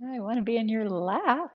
I want to be in your lap.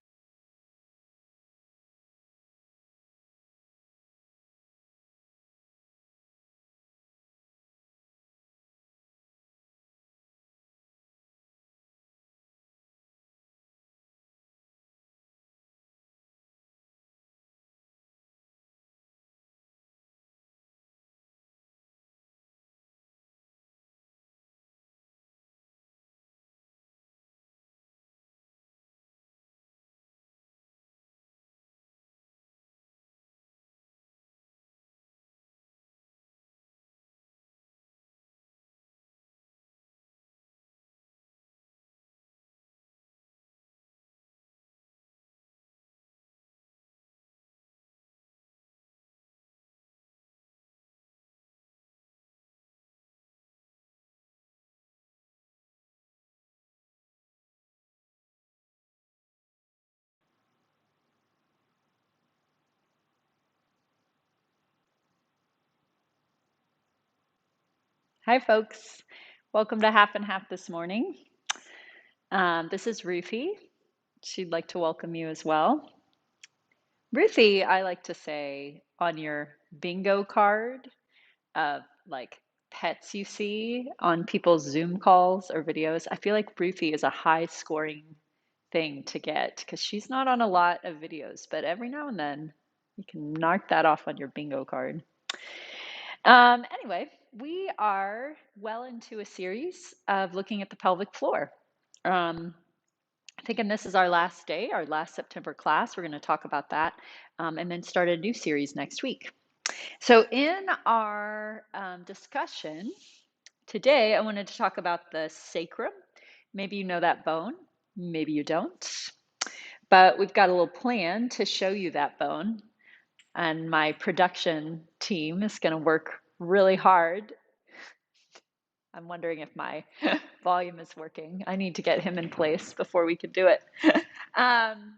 Hi, folks. Welcome to Half and Half this morning. This is Ruthie. She'd like to welcome you as well. Ruthie, I like to say on your bingo card of like pets you see on people's Zoom calls or videos, I feel like Ruthie is a high scoring thing to get because she's not on a lot of videos, but every now and then you can knock that off on your bingo card. Anyway, we are well into a series of looking at the pelvic floor. Um, Thinking this is our last day, our last September class. We're going to talk about that and then start a new series next week. So, in our discussion today, I wanted to talk about the sacrum. Maybe you know that bone, maybe you don't, but we've got a little plan to show you that bone. And my production team is going to work really hard. I'm wondering if my volume is working. I need to get him in place before we can do it. Um,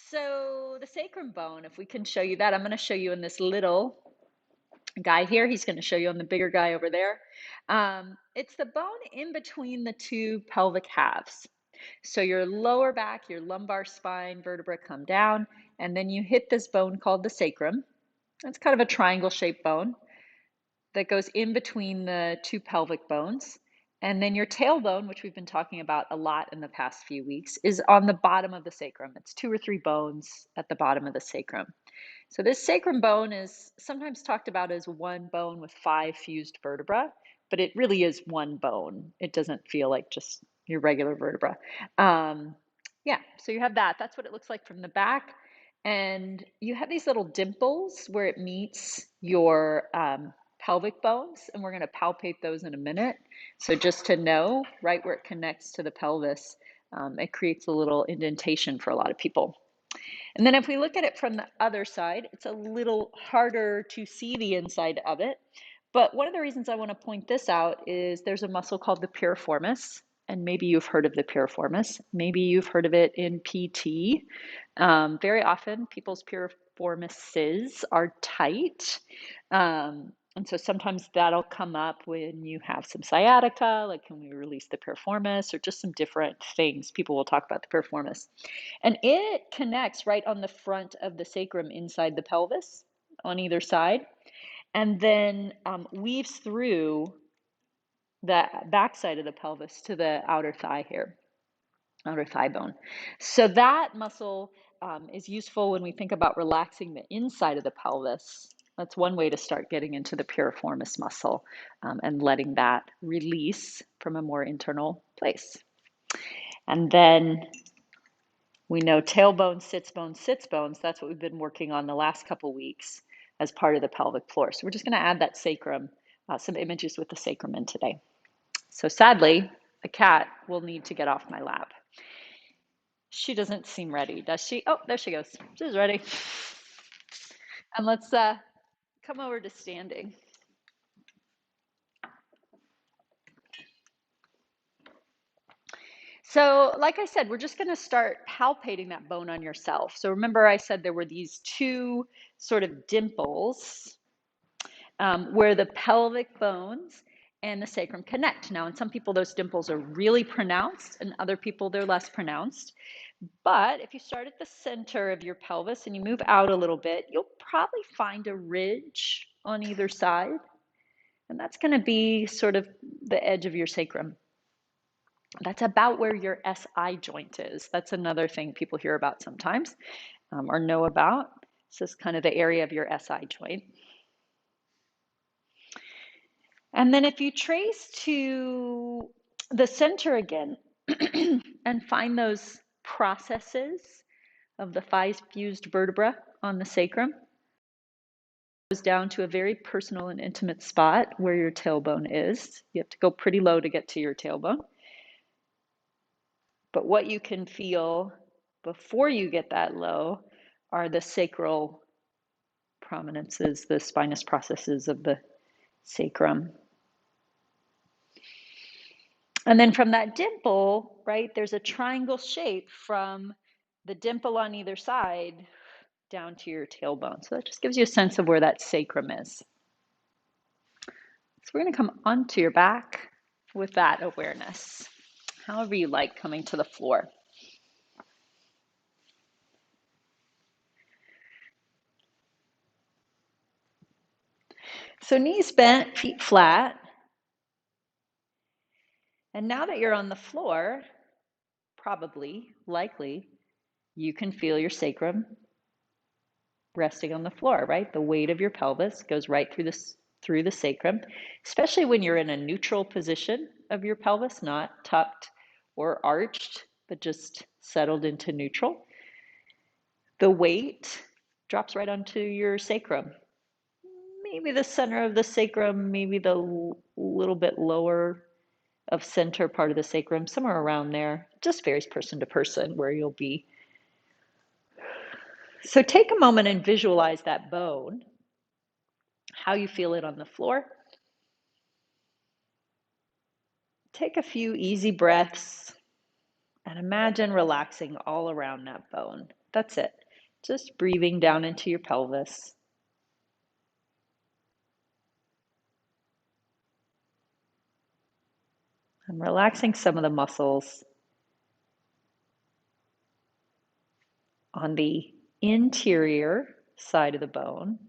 so the sacrum bone, if we can show you that, I'm going to show you in this little guy here. He's going to show you on the bigger guy over there. It's the bone in between the two pelvic halves. So your lower back, your lumbar spine vertebra come down, and then you hit this bone called the sacrum. It's kind of a triangle shaped bone that goes in between the two pelvic bones. And then your tailbone, which we've been talking about a lot in the past few weeks, is on the bottom of the sacrum. It's 2 or 3 bones at the bottom of the sacrum. So this sacrum bone is sometimes talked about as one bone with 5 fused vertebrae, but it really is one bone. It doesn't feel like just your regular vertebra. Yeah, so you have that. That's what it looks like from the back. And you have these little dimples where it meets your pelvic bones, and we're going to palpate those in a minute. So just to know, right where it connects to the pelvis, it creates a little indentation for a lot of people. And then if we look at it from the other side, it's a little harder to see the inside of it. But one of the reasons I want to point this out is there's a muscle called the piriformis, and maybe you've heard of the piriformis. Maybe you've heard of it in PT. Very often, people's piriformises are tight. And so sometimes that'll come up when you have some sciatica, like can we release the piriformis, or just some different things. People will talk about the piriformis. And it connects right on the front of the sacrum inside the pelvis on either side, and then weaves through the backside of the pelvis to the outer thigh here, outer thigh bone. So that muscle is useful when we think about relaxing the inside of the pelvis. That's one way to start getting into the piriformis muscle and letting that release from a more internal place. And then we know tailbone, sits bones, sits bones. That's what we've been working on the last couple weeks as part of the pelvic floor. So we're just going to add that sacrum, some images with the sacrum in today. So sadly, the cat will need to get off my lap. She doesn't seem ready, does she? Oh, there she goes. She's ready. And let's come over to standing. So, like I said, we're just going to start palpating that bone on yourself. So remember I said there were these two sort of dimples where the pelvic bones and the sacrum connect. Now, in some people, those dimples are really pronounced, and other people, they're less pronounced. But if you start at the center of your pelvis and you move out a little bit, you'll probably find a ridge on either side. And that's going to be sort of the edge of your sacrum. That's about where your SI joint is. That's another thing people hear about sometimes or know about. This is kind of the area of your SI joint. And then if you trace to the center again and find those processes of the 5 fused vertebra on the sacrum, goes down to a very personal and intimate spot where your tailbone is. You have to go pretty low to get to your tailbone. But what you can feel before you get that low are the sacral prominences, the spinous processes of the sacrum. And then from that dimple, right, there's a triangle shape from the dimple on either side down to your tailbone. So that just gives you a sense of where that sacrum is. So we're going to come onto your back with that awareness, however you like, coming to the floor. So knees bent, feet flat. And now that you're on the floor, probably, likely, you can feel your sacrum resting on the floor, right? The weight of your pelvis goes right through the sacrum, especially when you're in a neutral position of your pelvis, not tucked or arched, but just settled into neutral. The weight drops right onto your sacrum. Maybe the center of the sacrum, maybe the little bit lower of center part of the sacrum, somewhere around there. Just varies person to person where you'll be. So take a moment and visualize that bone, how you feel it on the floor. Take a few easy breaths and imagine relaxing all around that bone. That's it. Just breathing down into your pelvis. And relaxing some of the muscles on the interior side of the bone,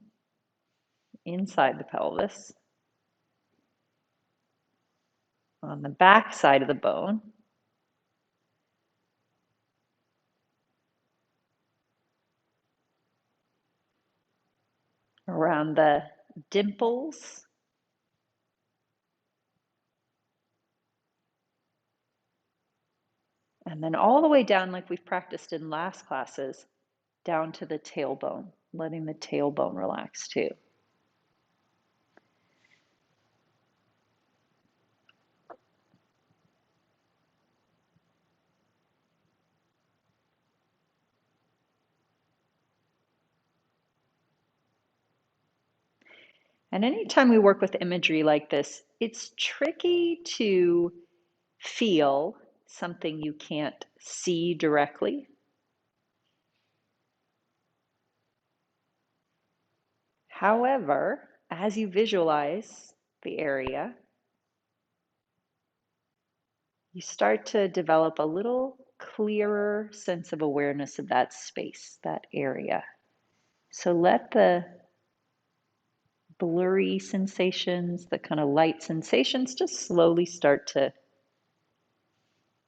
inside the pelvis, on the back side of the bone, around the dimples, and then all the way down, like we've practiced in last classes, down to the tailbone, letting the tailbone relax too. And anytime we work with imagery like this, it's tricky to feel something you can't see directly. However, as you visualize the area, you start to develop a little clearer sense of awareness of that space, that area. So let the blurry sensations, the kind of light sensations, just slowly start to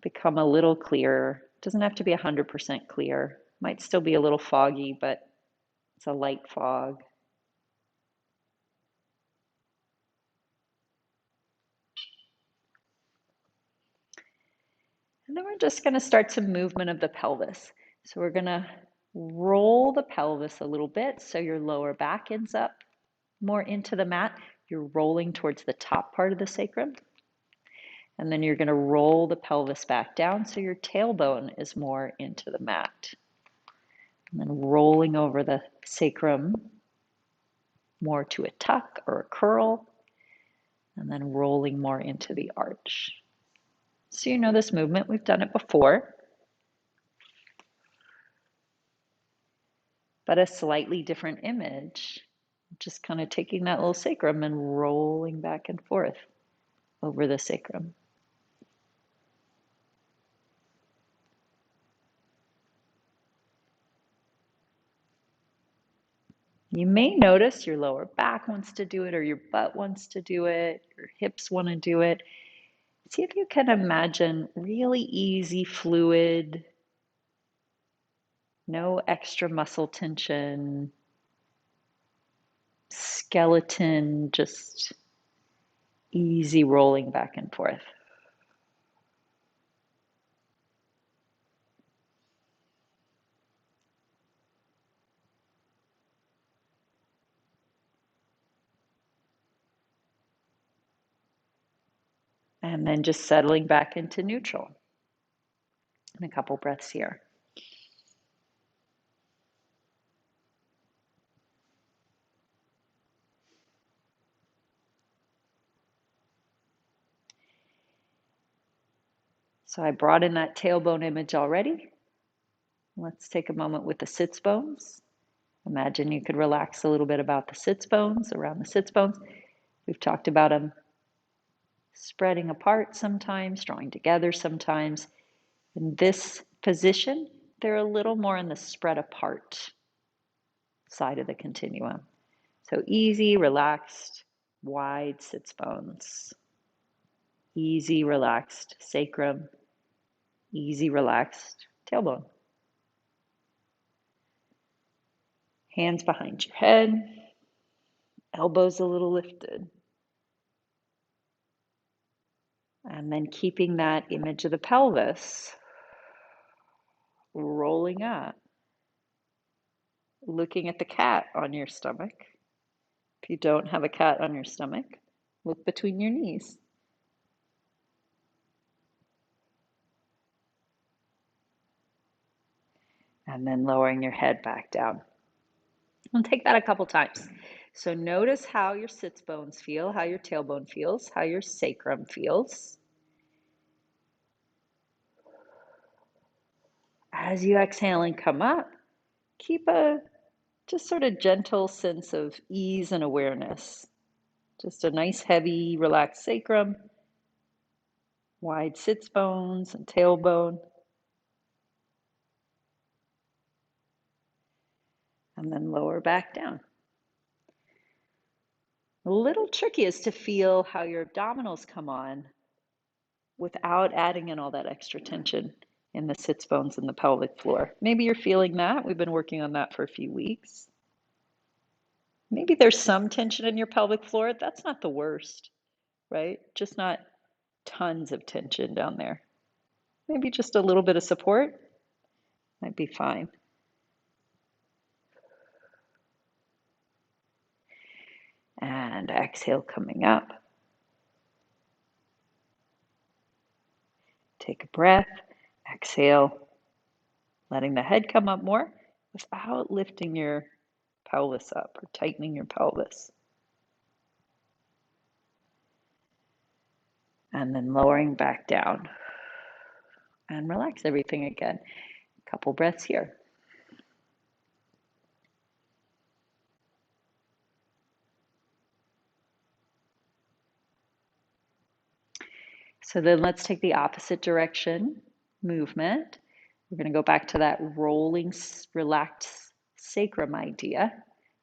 become a little clearer. It doesn't have to be 100% clear. Might still be a little foggy, but it's a light fog. And then we're just going to start some movement of the pelvis. So we're going to roll the pelvis a little bit so your lower back ends up more into the mat. You're rolling towards the top part of the sacrum. And then you're going to roll the pelvis back down so your tailbone is more into the mat. And then rolling over the sacrum more to a tuck or a curl. And then rolling more into the arch. So you know this movement, we've done it before. But a slightly different image. Just kind of taking that little sacrum and rolling back and forth. over the sacrum. You may notice your lower back wants to do it, or your butt wants to do it, your hips want to do it. See if you can imagine really easy, fluid, no extra muscle tension, skeleton, just easy rolling back and forth. And then just settling back into neutral. And a couple breaths here. So I brought in that tailbone image already. Let's take a moment with the sits bones. Imagine you could relax a little bit about the sits bones, around the sits bones. We've talked about them spreading apart sometimes, drawing together sometimes. In this position, they're a little more on the spread apart side of the continuum. So easy, relaxed, wide sits bones. Easy, relaxed sacrum. Easy, relaxed tailbone. Hands behind your head. Elbows a little lifted. And then keeping that image of the pelvis rolling up. Looking at the cat on your stomach. If you don't have a cat on your stomach, look between your knees. And then lowering your head back down. And take that a couple times. So notice how your sits bones feel, how your tailbone feels, how your sacrum feels. As you exhale and come up, keep a just sort of gentle sense of ease and awareness. Just a nice, heavy, relaxed sacrum, wide sits bones and tailbone. And then lower back down. A little tricky is to feel how your abdominals come on without adding in all that extra tension in the sits bones and the pelvic floor. Maybe you're feeling that. We've been working on that for a few weeks. Maybe there's some tension in your pelvic floor. That's not the worst, right? Just not tons of tension down there. Maybe just a little bit of support might be fine. And exhale coming up. Take a breath, exhale, letting the head come up more without lifting your pelvis up or tightening your pelvis. And then lowering back down. And relax everything again. A couple breaths here. So then let's take the opposite direction movement. We're going to go back to that rolling, relaxed sacrum idea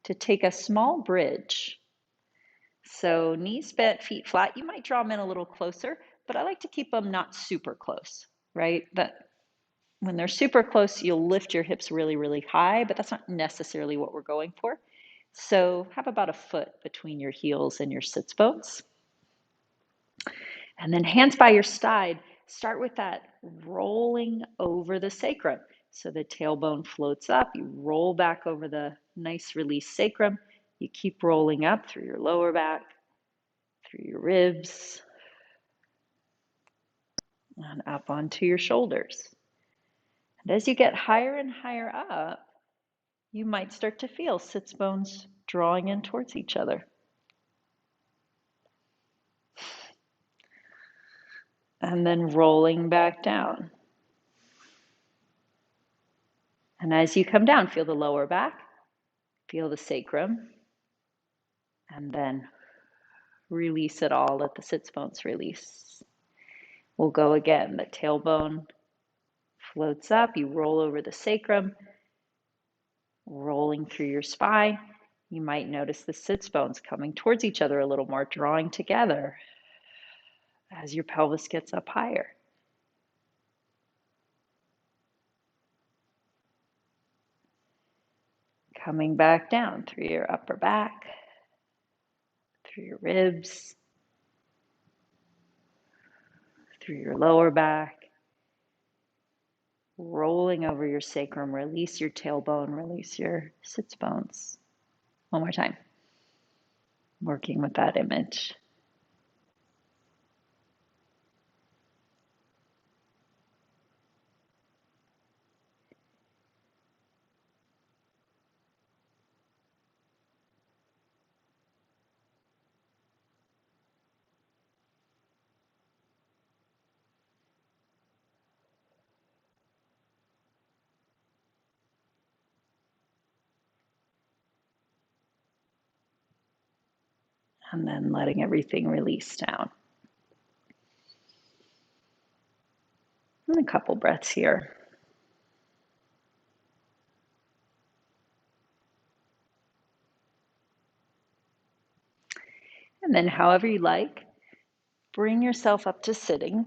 to take a small bridge. So knees bent, feet flat. You might draw them in a little closer, but I like to keep them not super close, right? That when they're super close, you'll lift your hips really, really high, but that's not necessarily what we're going for. So have about a foot between your heels and your sits bones. And then hands by your side, start with that rolling over the sacrum. So the tailbone floats up, you roll back over the nice release sacrum. You keep rolling up through your lower back, through your ribs, and up onto your shoulders. And as you get higher and higher up, you might start to feel sits bones drawing in towards each other. And then rolling back down. And as you come down, feel the lower back, feel the sacrum, and then Release it all. Let the sits bones release. We'll go again. The tailbone floats up. You roll over the sacrum, rolling through your spine. You might notice the sits bones coming towards each other a little more, drawing together as your pelvis gets up higher. Coming back down through your upper back, through your ribs, through your lower back, rolling over your sacrum. Release your tailbone, release your sits bones. One more time. Working with that image. And then letting everything release down. And a couple breaths here. And then however you like, bring yourself up to sitting.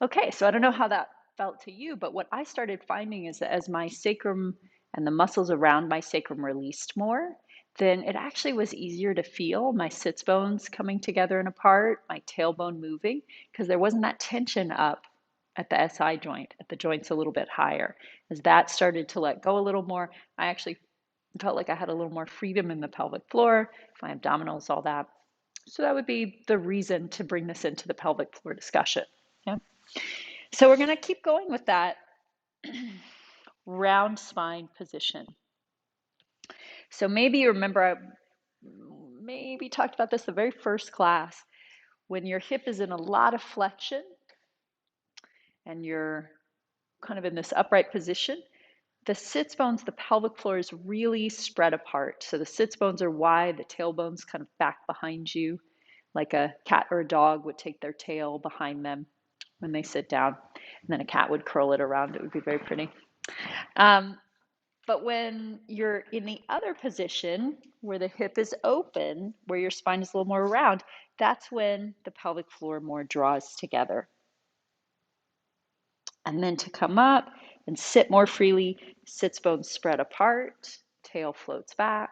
Okay, so I don't know how that felt to you, but what I started finding is that as my sacrum and the muscles around my sacrum released more, then it actually was easier to feel my sits bones coming together and apart, my tailbone moving, because there wasn't that tension up at the SI joint, at the joints a little bit higher. As that started to let go a little more, I actually felt like I had a little more freedom in the pelvic floor, my abdominals, all that. So that would be the reason to bring this into the pelvic floor discussion. Yeah. So we're going to keep going with that round spine position. So maybe you remember I maybe talked about this the very first class. When your hip is in a lot of flexion and you're kind of in this upright position, the sits bones, the pelvic floor is really spread apart. So the sits bones are wide, the tailbone's kind of back behind you, like a cat or a dog would take their tail behind them when they sit down. And then a cat would curl it around. It would be very pretty. But when you're in the other position where the hip is open, where your spine is a little more round, that's when the pelvic floor more draws together. And then to come up and sit more freely, sits bones spread apart, tail floats back.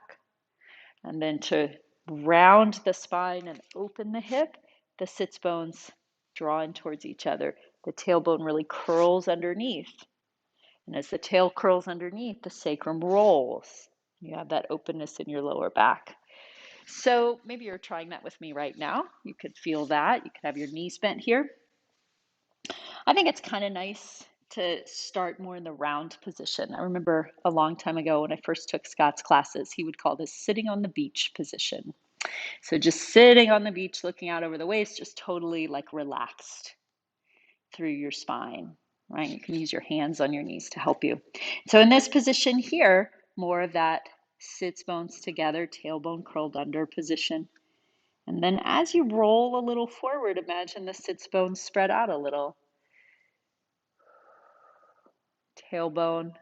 And then to round the spine and open the hip, the sits bones draw in towards each other. The tailbone really curls underneath. And as the tail curls underneath, the sacrum rolls. You have that openness in your lower back. So maybe you're trying that with me right now. You could feel that. You could have your knees bent here. I think it's kind of nice to start more in the round position. I remember a long time ago when I first took Scott's classes, he would call this sitting on the beach position. So just sitting on the beach, looking out over the waves, just totally like relaxed through your spine, right? You can use your hands on your knees to help you. So in this position here, more of that sits bones together, tailbone curled under position. And then as you roll a little forward, imagine the sits bones spread out a little. Tailbone,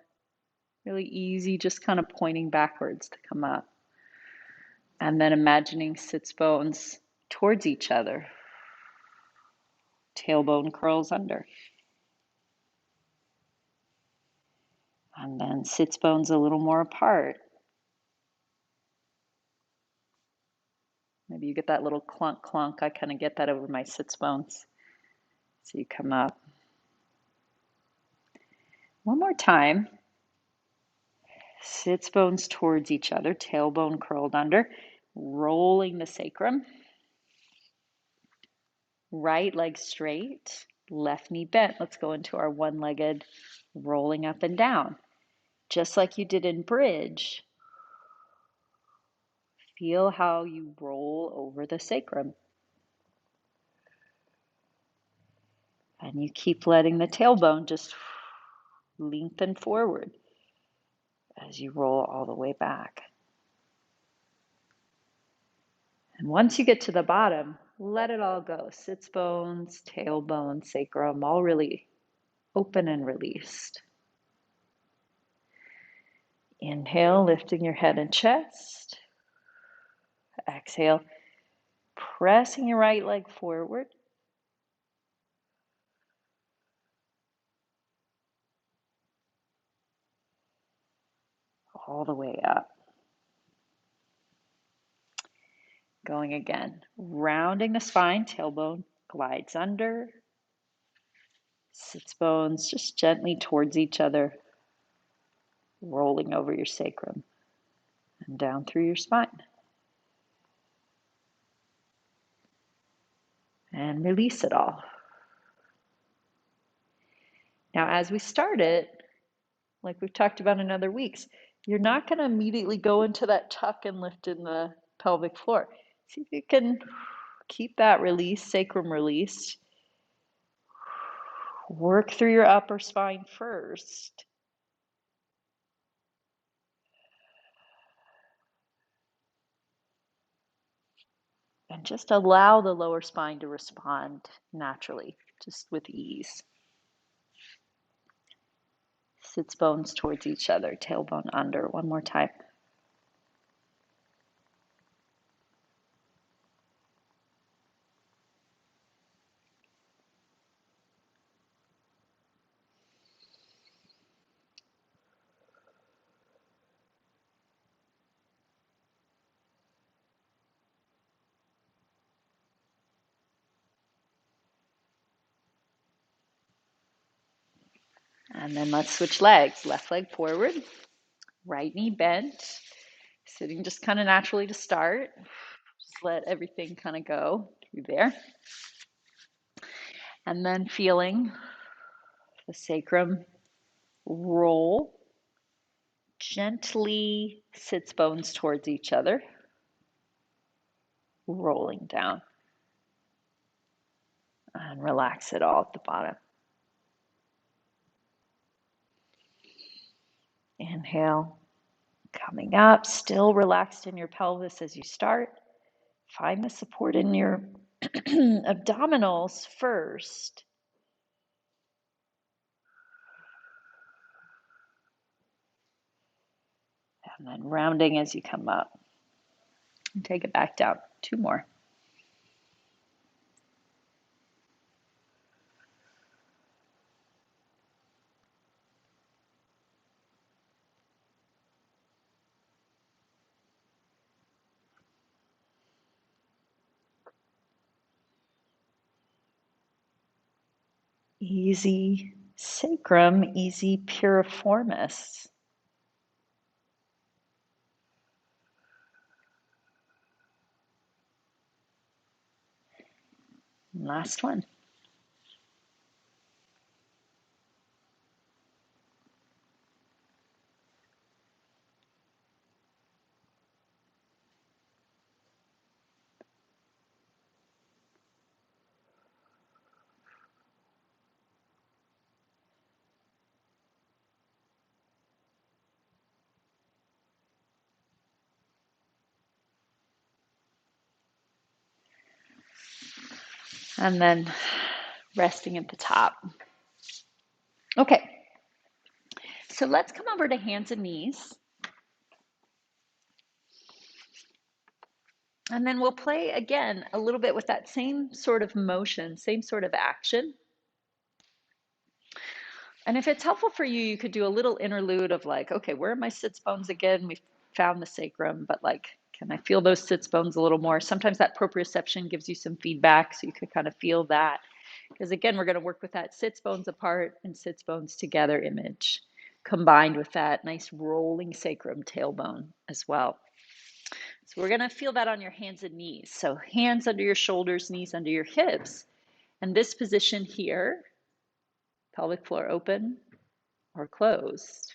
really easy, just kind of pointing backwards to come up. And then imagining sits bones towards each other. Tailbone curls under. And then sits bones a little more apart. Maybe you get that little clunk clunk. I kind of get that over my sits bones. So you come up. One more time. Sits bones towards each other, tailbone curled under, rolling the sacrum. Right leg straight, left knee bent. Let's go into our one-legged rolling up and down. Just like you did in bridge, feel how you roll over the sacrum. And you keep letting the tailbone just lengthen forward as you roll all the way back. And once you get to the bottom, let it all go. Sits bones, tailbone, sacrum, all really open and released. Inhale, lifting your head and chest. Exhale, pressing your right leg forward. All the way up. Going again, rounding the spine, tailbone glides under. Sits bones just gently towards each other, rolling over your sacrum and down through your spine. And release it all. Now, as we start it, like we've talked about in other weeks, you're not going to immediately go into that tuck and lift in the pelvic floor. See if you can keep that release, sacrum released. Work through your upper spine first. And just allow the lower spine to respond naturally, just with ease. Sits bones towards each other, tailbone under. One more time. And then let's switch legs. Left leg forward, right knee bent, sitting just kind of naturally to start. Just let everything kind of go through there. And then feeling the sacrum roll. Gently sits bones towards each other, rolling down. And relax it all at the bottom. Inhale, coming up, still relaxed in your pelvis as you start. Find the support in your abdominals first. And then rounding as you come up. And take it back down. 2 more. Easy sacrum, easy piriformis. Last one. And then resting at the top. Okay, so let's come over to hands and knees. And then we'll play again a little bit with that same sort of motion, same sort of action. And if it's helpful for you, you could do a little interlude of like, okay, where are my sits bones again? We found the sacrum, but like, can I feel those sits bones a little more? Sometimes that proprioception gives you some feedback, so you could kind of feel that. Because again, we're going to work with that sits bones apart and sits bones together image, combined with that nice rolling sacrum tailbone as well. So we're going to feel that on your hands and knees. So hands under your shoulders, knees under your hips. And this position here, pelvic floor open or closed.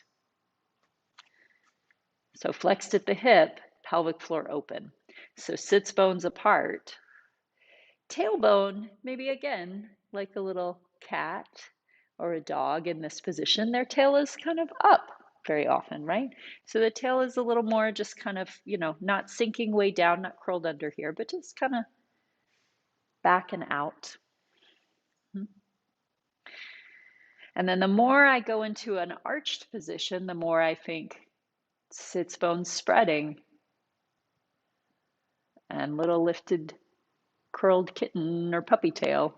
So flexed at the hip, pelvic floor open. So sits bones apart. Tailbone, maybe again, like a little cat or a dog in this position, their tail is kind of up. very often, right? So the tail is a little more just kind of, not sinking way down, not curled under here, but just kind of back and out. And then the more I go into an arched position, the more I think sits bones spreading and little lifted curled kitten or puppy tail.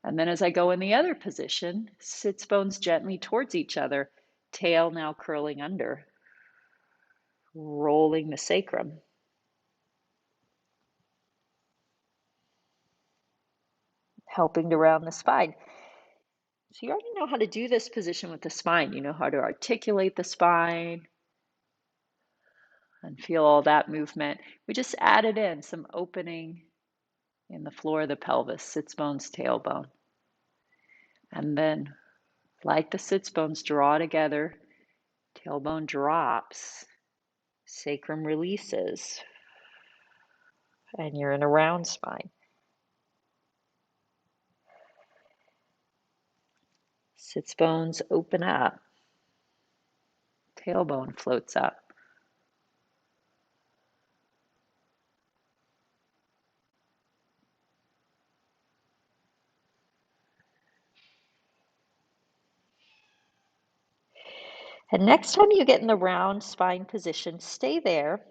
And then as I go in the other position, sits bones gently towards each other, tail now curling under, rolling the sacrum. Helping to round the spine. So you already know how to do this position with the spine. You know how to articulate the spine and feel all that movement. We just added in some opening in the floor of the pelvis, sits bones, tailbone. And then, like the sits bones draw together, tailbone drops, sacrum releases, and you're in a round spine. Sits bones open up, tailbone floats up. And next time you get in the round spine position, stay there.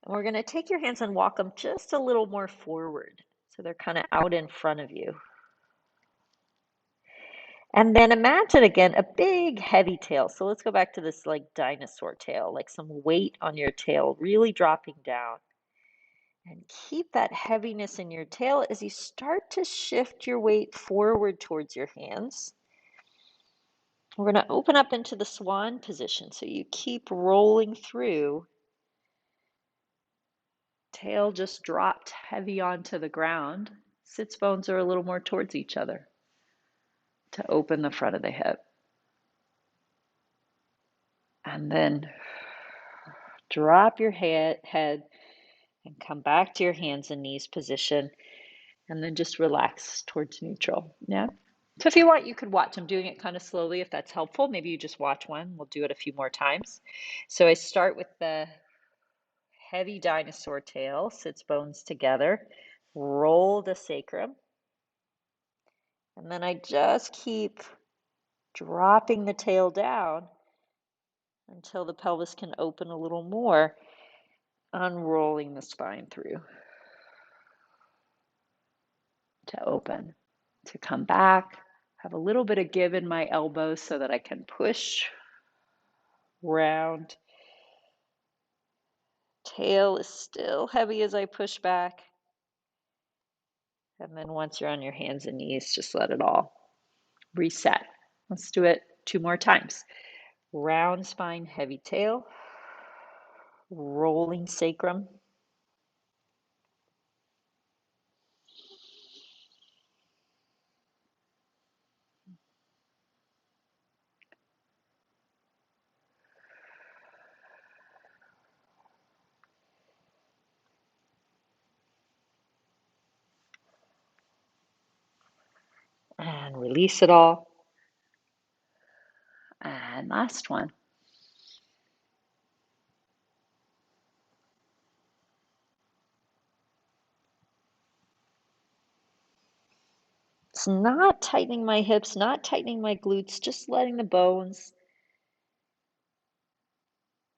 And we're going to take your hands and walk them just a little more forward. So they're kind of out in front of you. And then imagine again a big heavy tail. So let's go back to this like dinosaur tail, like some weight on your tail, really dropping down. And keep that heaviness in your tail as you start to shift your weight forward towards your hands. We're going to open up into the swan position. So you keep rolling through. Tail just dropped heavy onto the ground. Sits bones are a little more towards each other to open the front of the hip. And then drop your head and come back to your hands and knees position. And then just relax towards neutral. Yeah. So if you want, you could watch. I'm doing it kind of slowly if that's helpful. Maybe you just watch one. We'll do it a few more times. So I start with the heavy dinosaur tail, sits bones together, roll the sacrum. And then I just keep dropping the tail down until the pelvis can open a little more, unrolling the spine through to open, to come back, have a little bit of give in my elbows so that I can push, round. Tail is still heavy as I push back. And then once you're on your hands and knees, just let it all reset. Let's do it 2 more times. Round spine, heavy tail, rolling sacrum. And release it all. And last one. It's not tightening my hips, not tightening my glutes, just letting the bones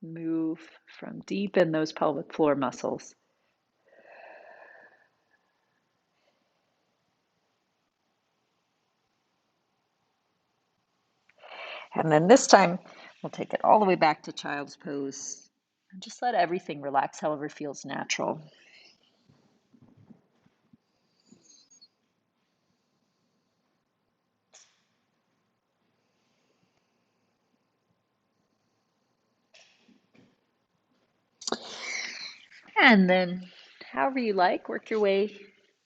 move from deep in those pelvic floor muscles. And then this time, we'll take it all the way back to child's pose and just let everything relax however feels natural. And then, however you like, work your way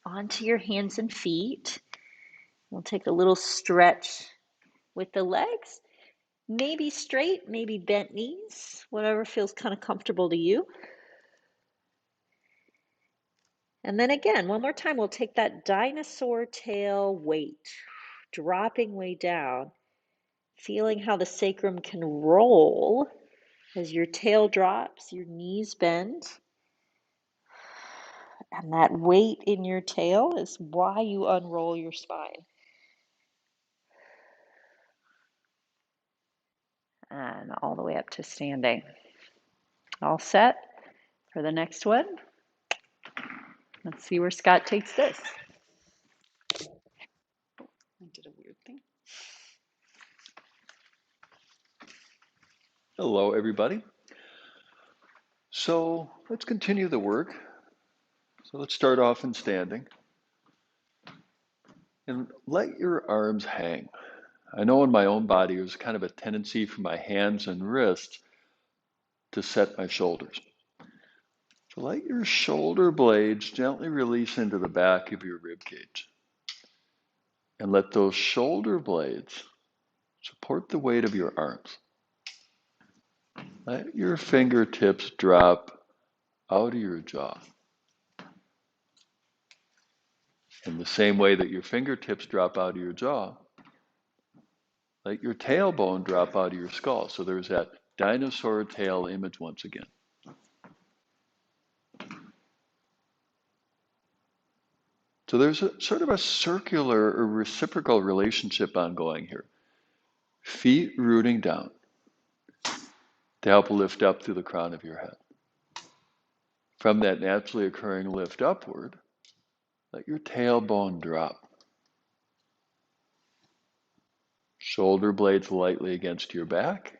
onto your hands and feet. We'll take a little stretch with the legs, maybe straight, maybe bent knees, whatever feels kind of comfortable to you. And then again, one more time, we'll take that dinosaur tail weight, dropping way down, Feeling how the sacrum can roll as your tail drops, your knees bend. And that weight in your tail is why you unroll your spine. And all the way up to standing. All set for the next one. Let's see where Scott takes this. I did a weird thing. Hello, everybody. So let's continue the work. So let's start off in standing and let your arms hang. I know in my own body there's kind of a tendency for my hands and wrists to set my shoulders. So let your shoulder blades gently release into the back of your rib cage. And let those shoulder blades support the weight of your arms. Let your fingertips drop out of your jaw. In the same way that your fingertips drop out of your jaw, let your tailbone drop out of your skull. So there's that dinosaur tail image once again. So there's a sort of a circular or reciprocal relationship ongoing here. Feet rooting down to help lift up through the crown of your head. From that naturally occurring lift upward, let your tailbone drop. Shoulder blades lightly against your back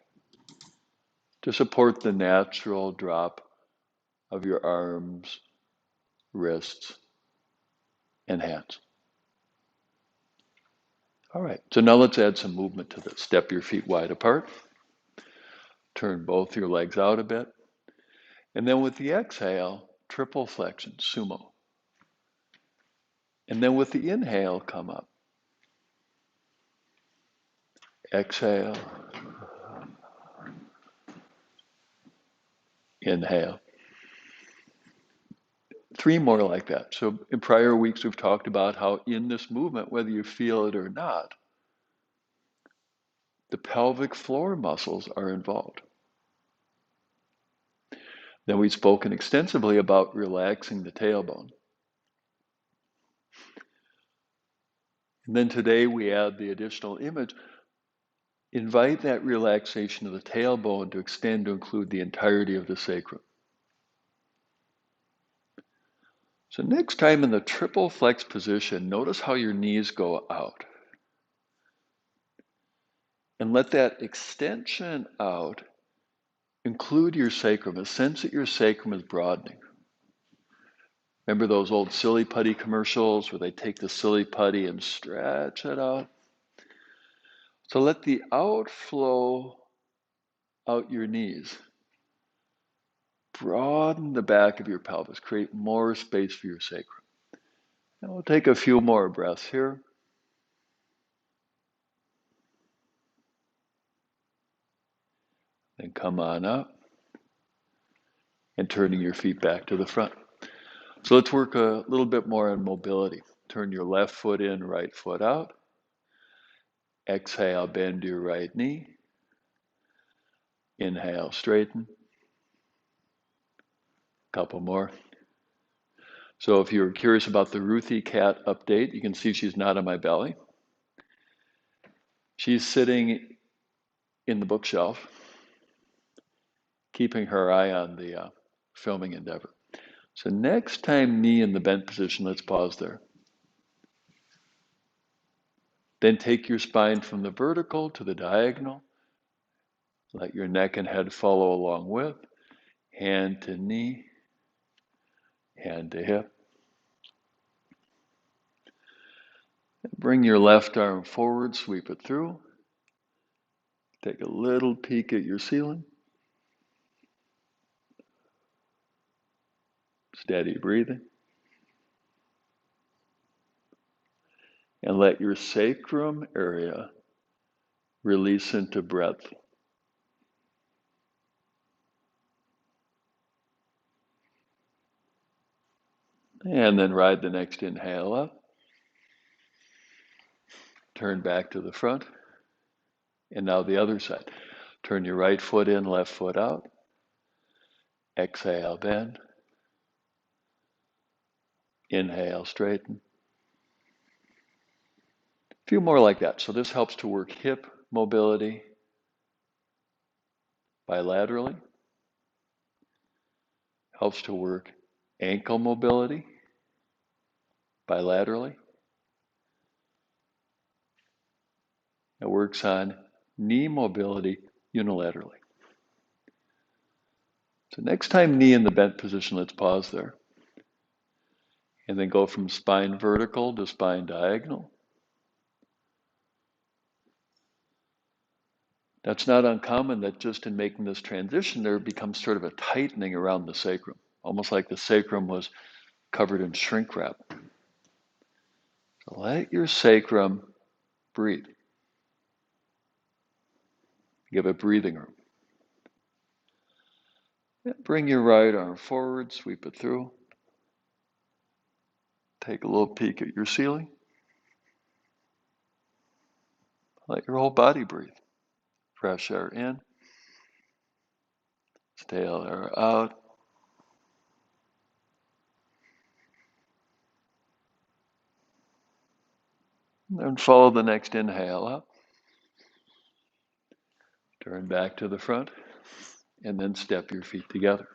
to support the natural drop of your arms, wrists, and hands. All right, so now let's add some movement to this. Step your feet wide apart. Turn both your legs out a bit. And then with the exhale, triple flexion, sumo. And then with the inhale, come up. Exhale. Inhale. 3 more like that. So in prior weeks, we've talked about how in this movement, whether you feel it or not, the pelvic floor muscles are involved. Then we've spoken extensively about relaxing the tailbone. And then today we add the additional image. Invite that relaxation of the tailbone to extend to include the entirety of the sacrum. So next time in the triple flex position, notice how your knees go out. And let that extension out include your sacrum, a sense that your sacrum is broadening. Remember those old silly putty commercials where they take the silly putty and stretch it out? So let the outflow out your knees broaden the back of your pelvis, create more space for your sacrum. And we'll take a few more breaths here. Then come on up and turning your feet back to the front. So let's work a little bit more on mobility. Turn your left foot in, right foot out. Exhale, bend your right knee. Inhale, straighten. Couple more. So if you're curious about the Ruthie cat update, you can see she's not on my belly. She's sitting in the bookshelf, keeping her eye on the filming endeavor. So next time knee in the bent position, let's pause there. Then take your spine from the vertical to the diagonal. Let your neck and head follow along with. Hand to knee, hand to hip. Bring your left arm forward, sweep it through. Take a little peek at your ceiling. Steady breathing. And let your sacrum area release into breath. And then ride the next inhale up. Turn back to the front. And now the other side. Turn your right foot in, left foot out. Exhale, bend. Inhale, straighten. A few more like that. So this helps to work hip mobility bilaterally. Helps to work ankle mobility bilaterally. It works on knee mobility unilaterally. So next time knee in the bent position, let's pause there. And then go from spine vertical to spine diagonal. That's not uncommon that just in making this transition, there becomes sort of a tightening around the sacrum, almost like the sacrum was covered in shrink wrap. So let your sacrum breathe. Give it breathing room. Bring your right arm forward, sweep it through. Take a little peek at your ceiling. Let your whole body breathe. Fresh air in, stale air out. And follow the next inhale up. Turn back to the front, and then step your feet together.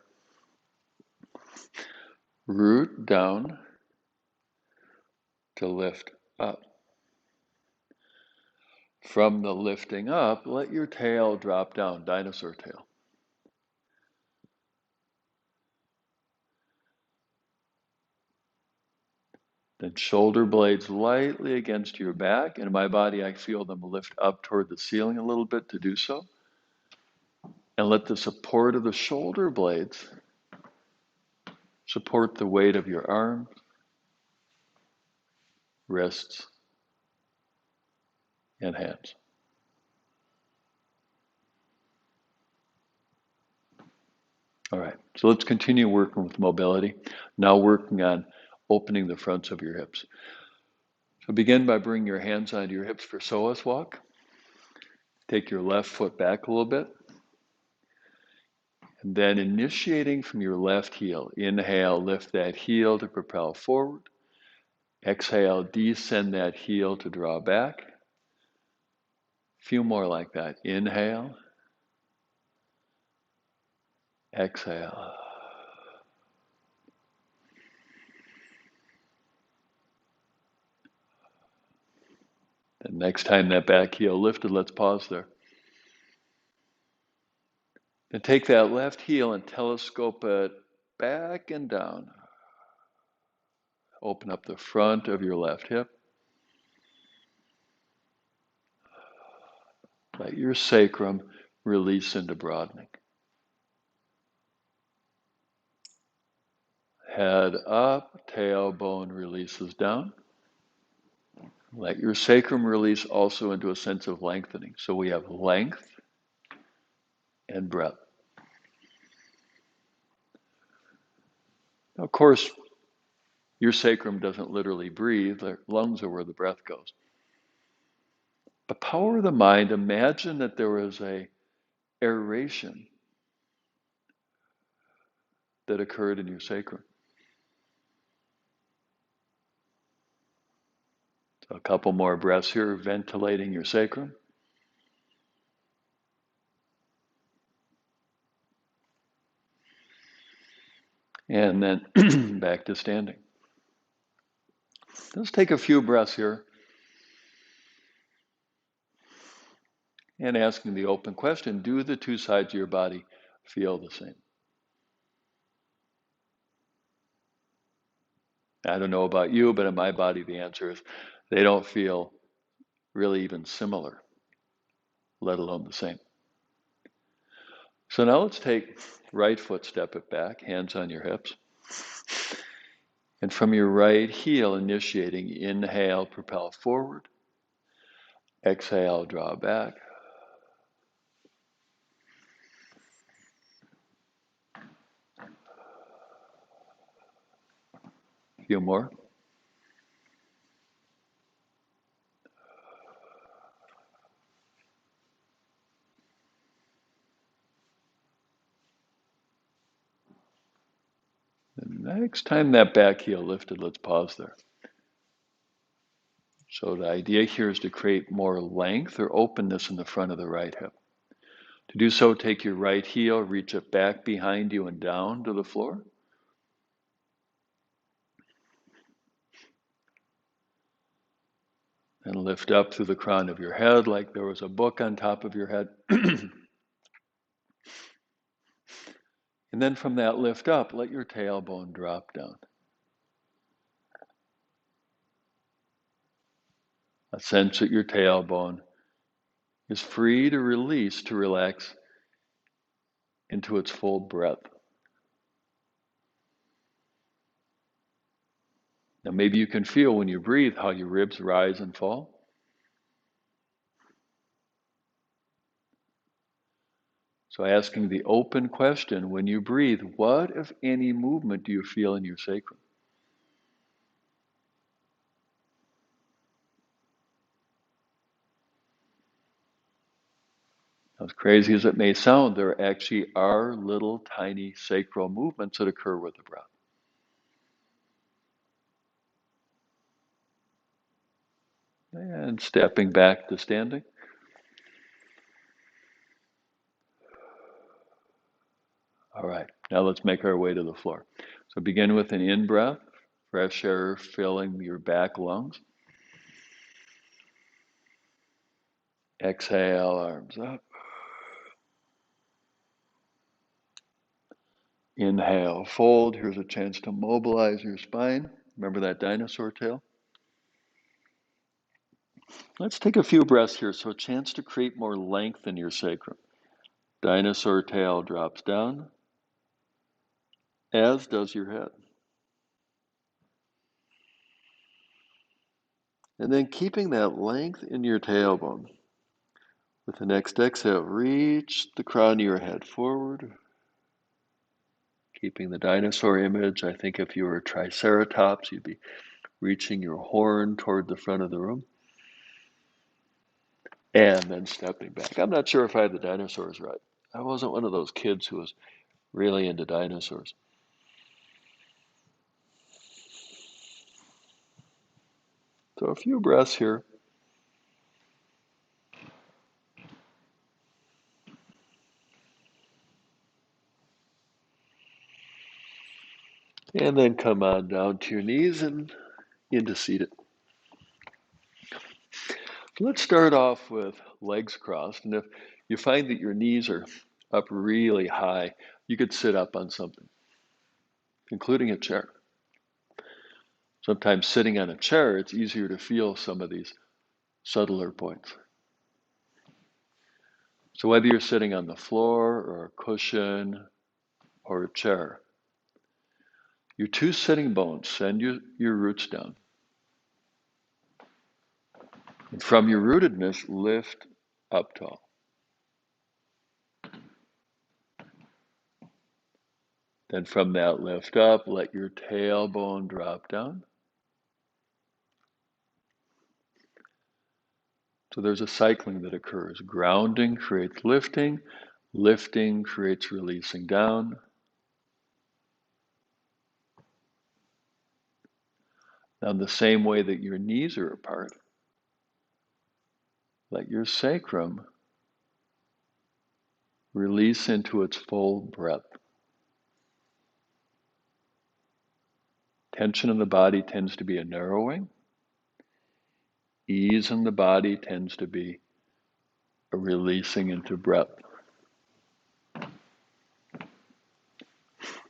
Root down to lift up. From the lifting up, let your tail drop down, dinosaur tail. Then shoulder blades lightly against your back. In my body, I feel them lift up toward the ceiling a little bit to do so. And let the support of the shoulder blades support the weight of your arms, wrists, and hands. All right, so let's continue working with mobility. Now working on opening the fronts of your hips. So begin by bringing your hands onto your hips for Psoas Walk. Take your left foot back a little bit. And then initiating from your left heel, inhale, lift that heel to propel forward. Exhale, descend that heel to draw back. A few more like that. Inhale. Exhale. The next time that back heel lifted, let's pause there. Then take that left heel and telescope it back and down. Open up the front of your left hip. Let your sacrum release into broadening. Head up, tailbone releases down. Let your sacrum release also into a sense of lengthening. So we have length and breadth. Now, of course, your sacrum doesn't literally breathe. The lungs are where the breath goes. But power of the mind, imagine that there was a aeration that occurred in your sacrum. So a couple more breaths here, ventilating your sacrum. And then back to standing. Let's take a few breaths here and asking the open question, do the two sides of your body feel the same? I don't know about you, but in my body, the answer is they don't feel really even similar, let alone the same. So now let's take right foot, step it back, hands on your hips. And from your right heel, initiating, inhale, propel forward. Exhale, draw back. A few more. Next time that back heel lifted, let's pause there. So the idea here is to create more length or openness in the front of the right hip. To do so, take your right heel, reach it back behind you and down to the floor. And lift up through the crown of your head like there was a book on top of your head. And then from that lift up, let your tailbone drop down. A sense that your tailbone is free to release, to relax into its full breadth. Now maybe you can feel when you breathe how your ribs rise and fall. So asking the open question, when you breathe, what, if any, movement do you feel in your sacrum? As crazy as it may sound, there actually are little tiny sacral movements that occur with the breath. And stepping back to standing. All right, now let's make our way to the floor. So begin with an in-breath, fresh air filling your back lungs. Exhale, arms up. Inhale, fold. Here's a chance to mobilize your spine. Remember that dinosaur tail? Let's take a few breaths here. So a chance to create more length in your sacrum. Dinosaur tail drops down, as does your head. And then keeping that length in your tailbone. With the next exhale, reach the crown of your head forward. Keeping the dinosaur image, I think if you were a triceratops, you'd be reaching your horn toward the front of the room. And then stepping back. I'm not sure if I had the dinosaurs right. I wasn't one of those kids who was really into dinosaurs. So a few breaths here. And then come on down to your knees and into seated. Let's start off with legs crossed. And if you find that your knees are up really high, you could sit up on something, including a chair. Sometimes sitting on a chair, it's easier to feel some of these subtler points. So whether you're sitting on the floor or a cushion or a chair, your two sitting bones send your roots down. And from your rootedness, lift up tall. Then from that lift up, let your tailbone drop down. So there's a cycling that occurs. Grounding creates lifting. Lifting creates releasing down. Now, in the same way that your knees are apart, let your sacrum release into its full breadth. Tension in the body tends to be a narrowing. Ease in the body tends to be a releasing into breadth.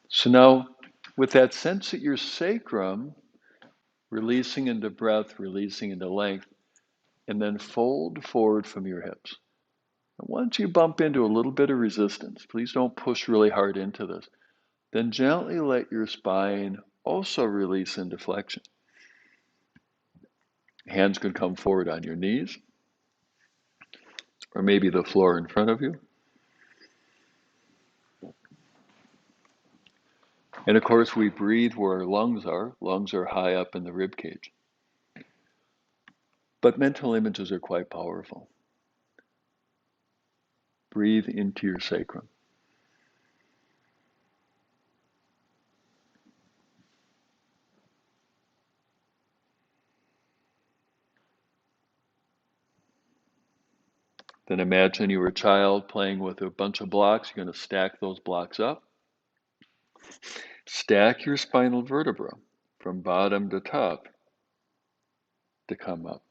So now, with that sense that your sacrum releasing into breadth, releasing into length, and then fold forward from your hips. And once you bump into a little bit of resistance, please don't push really hard into this. Then gently let your spine also release into flexion. Hands can come forward on your knees, or maybe the floor in front of you. And of course, we breathe where our lungs are. Lungs are high up in the rib cage. But mental images are quite powerful. Breathe into your sacrum. Then imagine you were a child playing with a bunch of blocks. You're going to stack those blocks up. Stack your spinal vertebra from bottom to top to come up.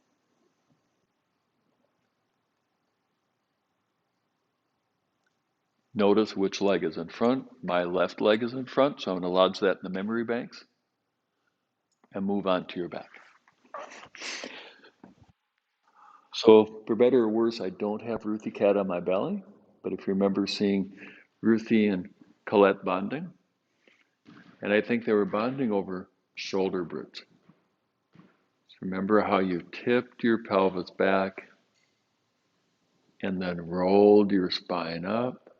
Notice which leg is in front. My left leg is in front, so I'm going to lodge that in the memory banks and move on to your back. So for better or worse, I don't have Ruthie Cat on my belly, but if you remember seeing Ruthie and Collette bonding, and I think they were bonding over shoulder brutes. So remember how you tipped your pelvis back and then rolled your spine up.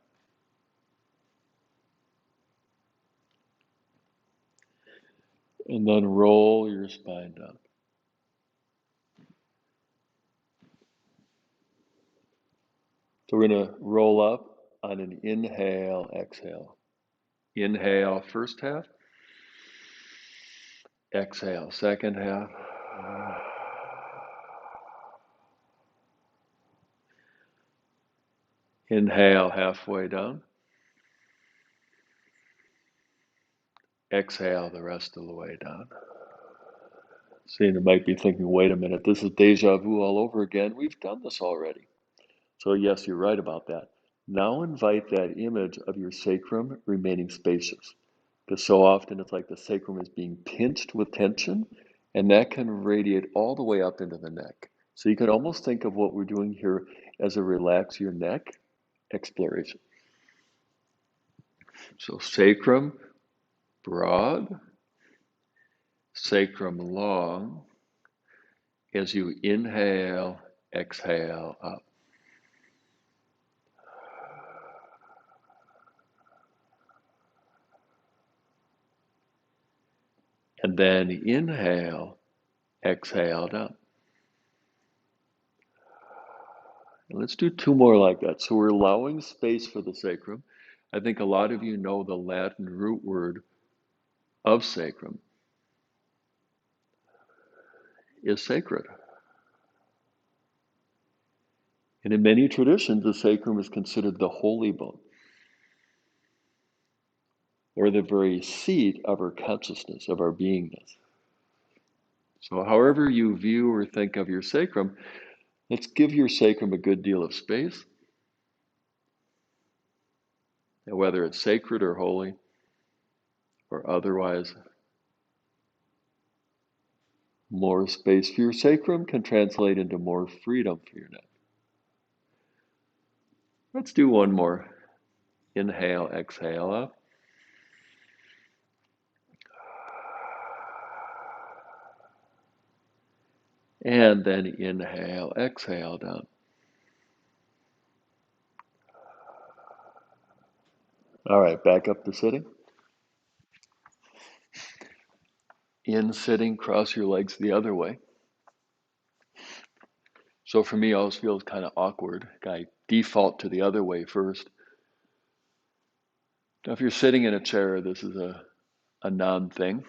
And then roll your spine down. So we're going to roll up on an inhale, exhale. Inhale, first half. Exhale, second half. Inhale, halfway down. Exhale the rest of the way down. See, you might be thinking, wait a minute, this is deja vu all over again. We've done this already. So yes, you're right about that. Now invite that image of your sacrum remaining spacious. Because so often it's like the sacrum is being pinched with tension, and that can radiate all the way up into the neck. So you can almost think of what we're doing here as a relax your neck exploration. So sacrum broad, sacrum long, as you inhale, exhale up. And then inhale, exhale down. And let's do two more like that. So we're allowing space for the sacrum. I think a lot of you know the Latin root word of sacrum is sacred. And in many traditions, the sacrum is considered the holy bone, or the very seat of our consciousness, of our beingness. So however you view or think of your sacrum, let's give your sacrum a good deal of space. And whether it's sacred or holy or otherwise, more space for your sacrum can translate into more freedom for your neck. Let's do one more. Inhale, exhale up. And then inhale, exhale down. All right, back up to sitting. In sitting, cross your legs the other way. So for me, it always feels kind of awkward. I default to the other way first. Now, if you're sitting in a chair, this is a non-thing.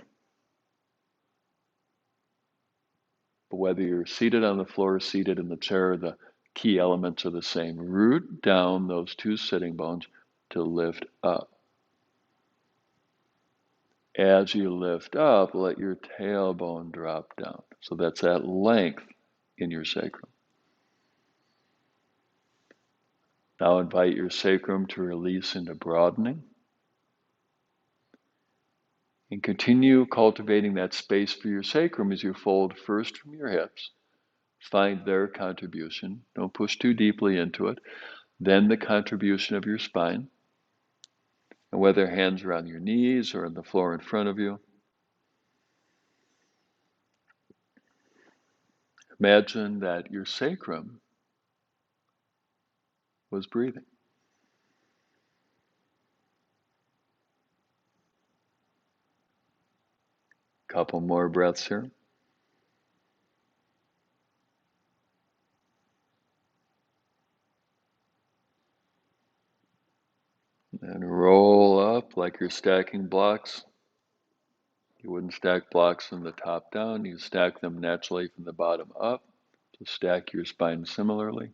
But whether you're seated on the floor or seated in the chair, the key elements are the same. Root down those two sitting bones to lift up. As you lift up, let your tailbone drop down. So that's that length in your sacrum. Now invite your sacrum to release into broadening. And continue cultivating that space for your sacrum as you fold first from your hips. Find their contribution. Don't push too deeply into it. Then the contribution of your spine. And whether hands are on your knees or on the floor in front of you. Imagine that your sacrum was breathing. Couple more breaths here. And roll up like you're stacking blocks. You wouldn't stack blocks from the top down. You stack them naturally from the bottom up. So stack your spine similarly.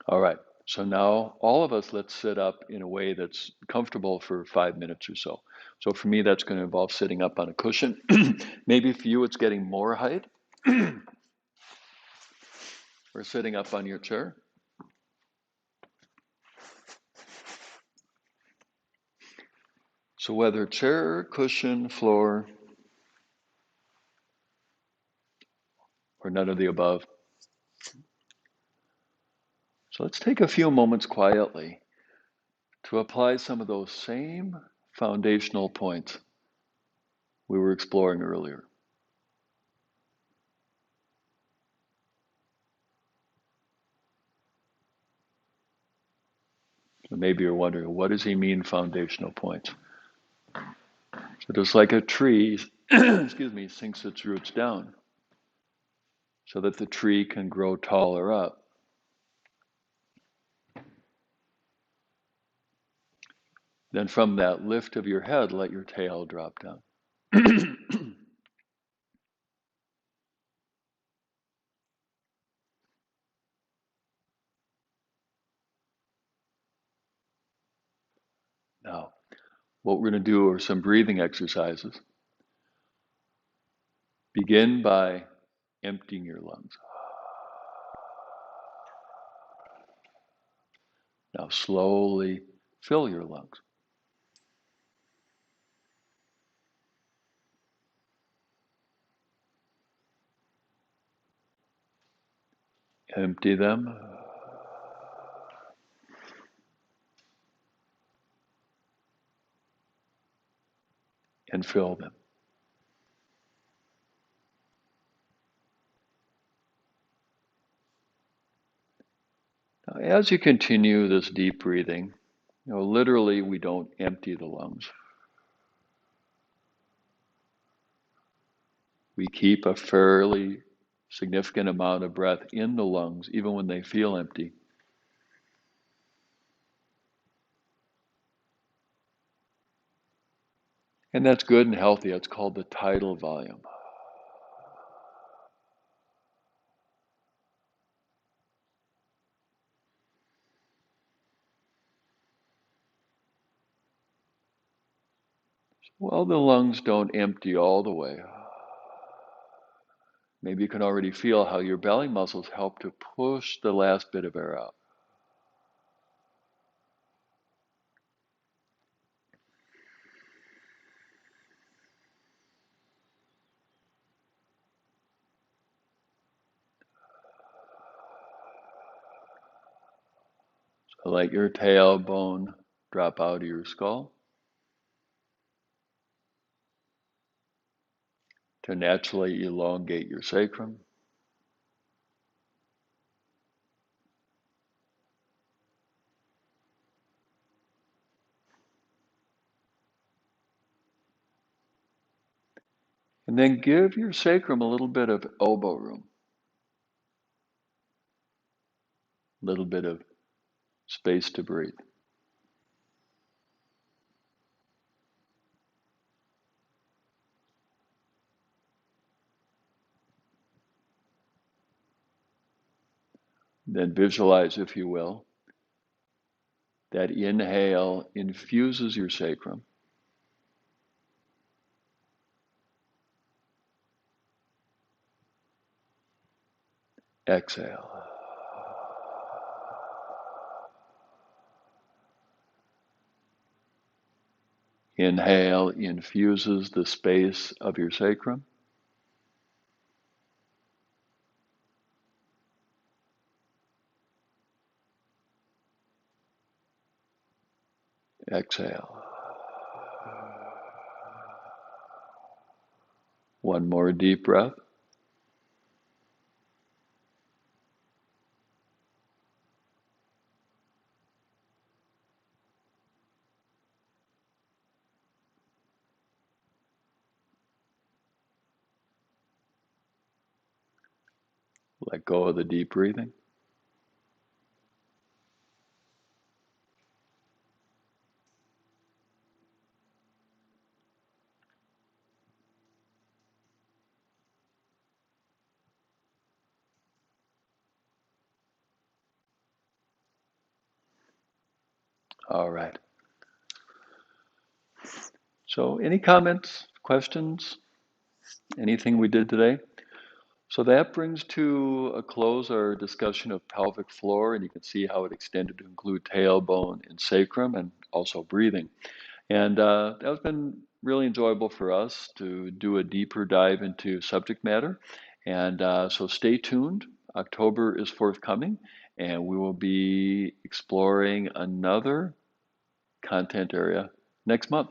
All right. So now all of us, let's sit up in a way that's comfortable for 5 minutes or so. So for me, that's going to involve sitting up on a cushion. Maybe for you, it's getting more height or sitting up on your chair. So whether chair, cushion, floor, or none of the above. So let's take a few moments quietly to apply some of those same foundational points we were exploring earlier. So maybe you're wondering, what does he mean, foundational points? So just like a tree, excuse me, sinks its roots down so that the tree can grow taller up. Then from that lift of your head, let your tail drop down. Now, what we're going to do are some breathing exercises. Begin by emptying your lungs. Now slowly fill your lungs. Empty them and fill them. Now, as you continue this deep breathing, literally we don't empty the lungs. We keep a fairly significant amount of breath in the lungs, even when they feel empty. And that's good and healthy. It's called the tidal volume. Well, the lungs don't empty all the way. Maybe you can already feel how your belly muscles help to push the last bit of air out. So let your tailbone drop out of your skull to naturally elongate your sacrum. And then give your sacrum a little bit of elbow room, a little bit of space to breathe. Then visualize, if you will, that inhale infuses your sacrum. Exhale. Inhale infuses the space of your sacrum. Exhale. One more deep breath. Let go of the deep breathing. All right. So any comments, questions, anything we did today? So that brings to a close our discussion of pelvic floor, and you can see how it extended to include tailbone and sacrum and also breathing. And that has been really enjoyable for us to do a deeper dive into subject matter. And so stay tuned. October is forthcoming, and we will be exploring another content area next month.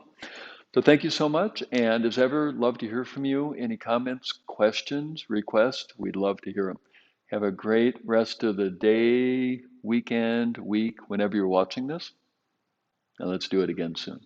So thank you so much. And as ever, love to hear from you. Any comments, questions, requests, we'd love to hear them. Have a great rest of the day, weekend, week, whenever you're watching this. And let's do it again soon.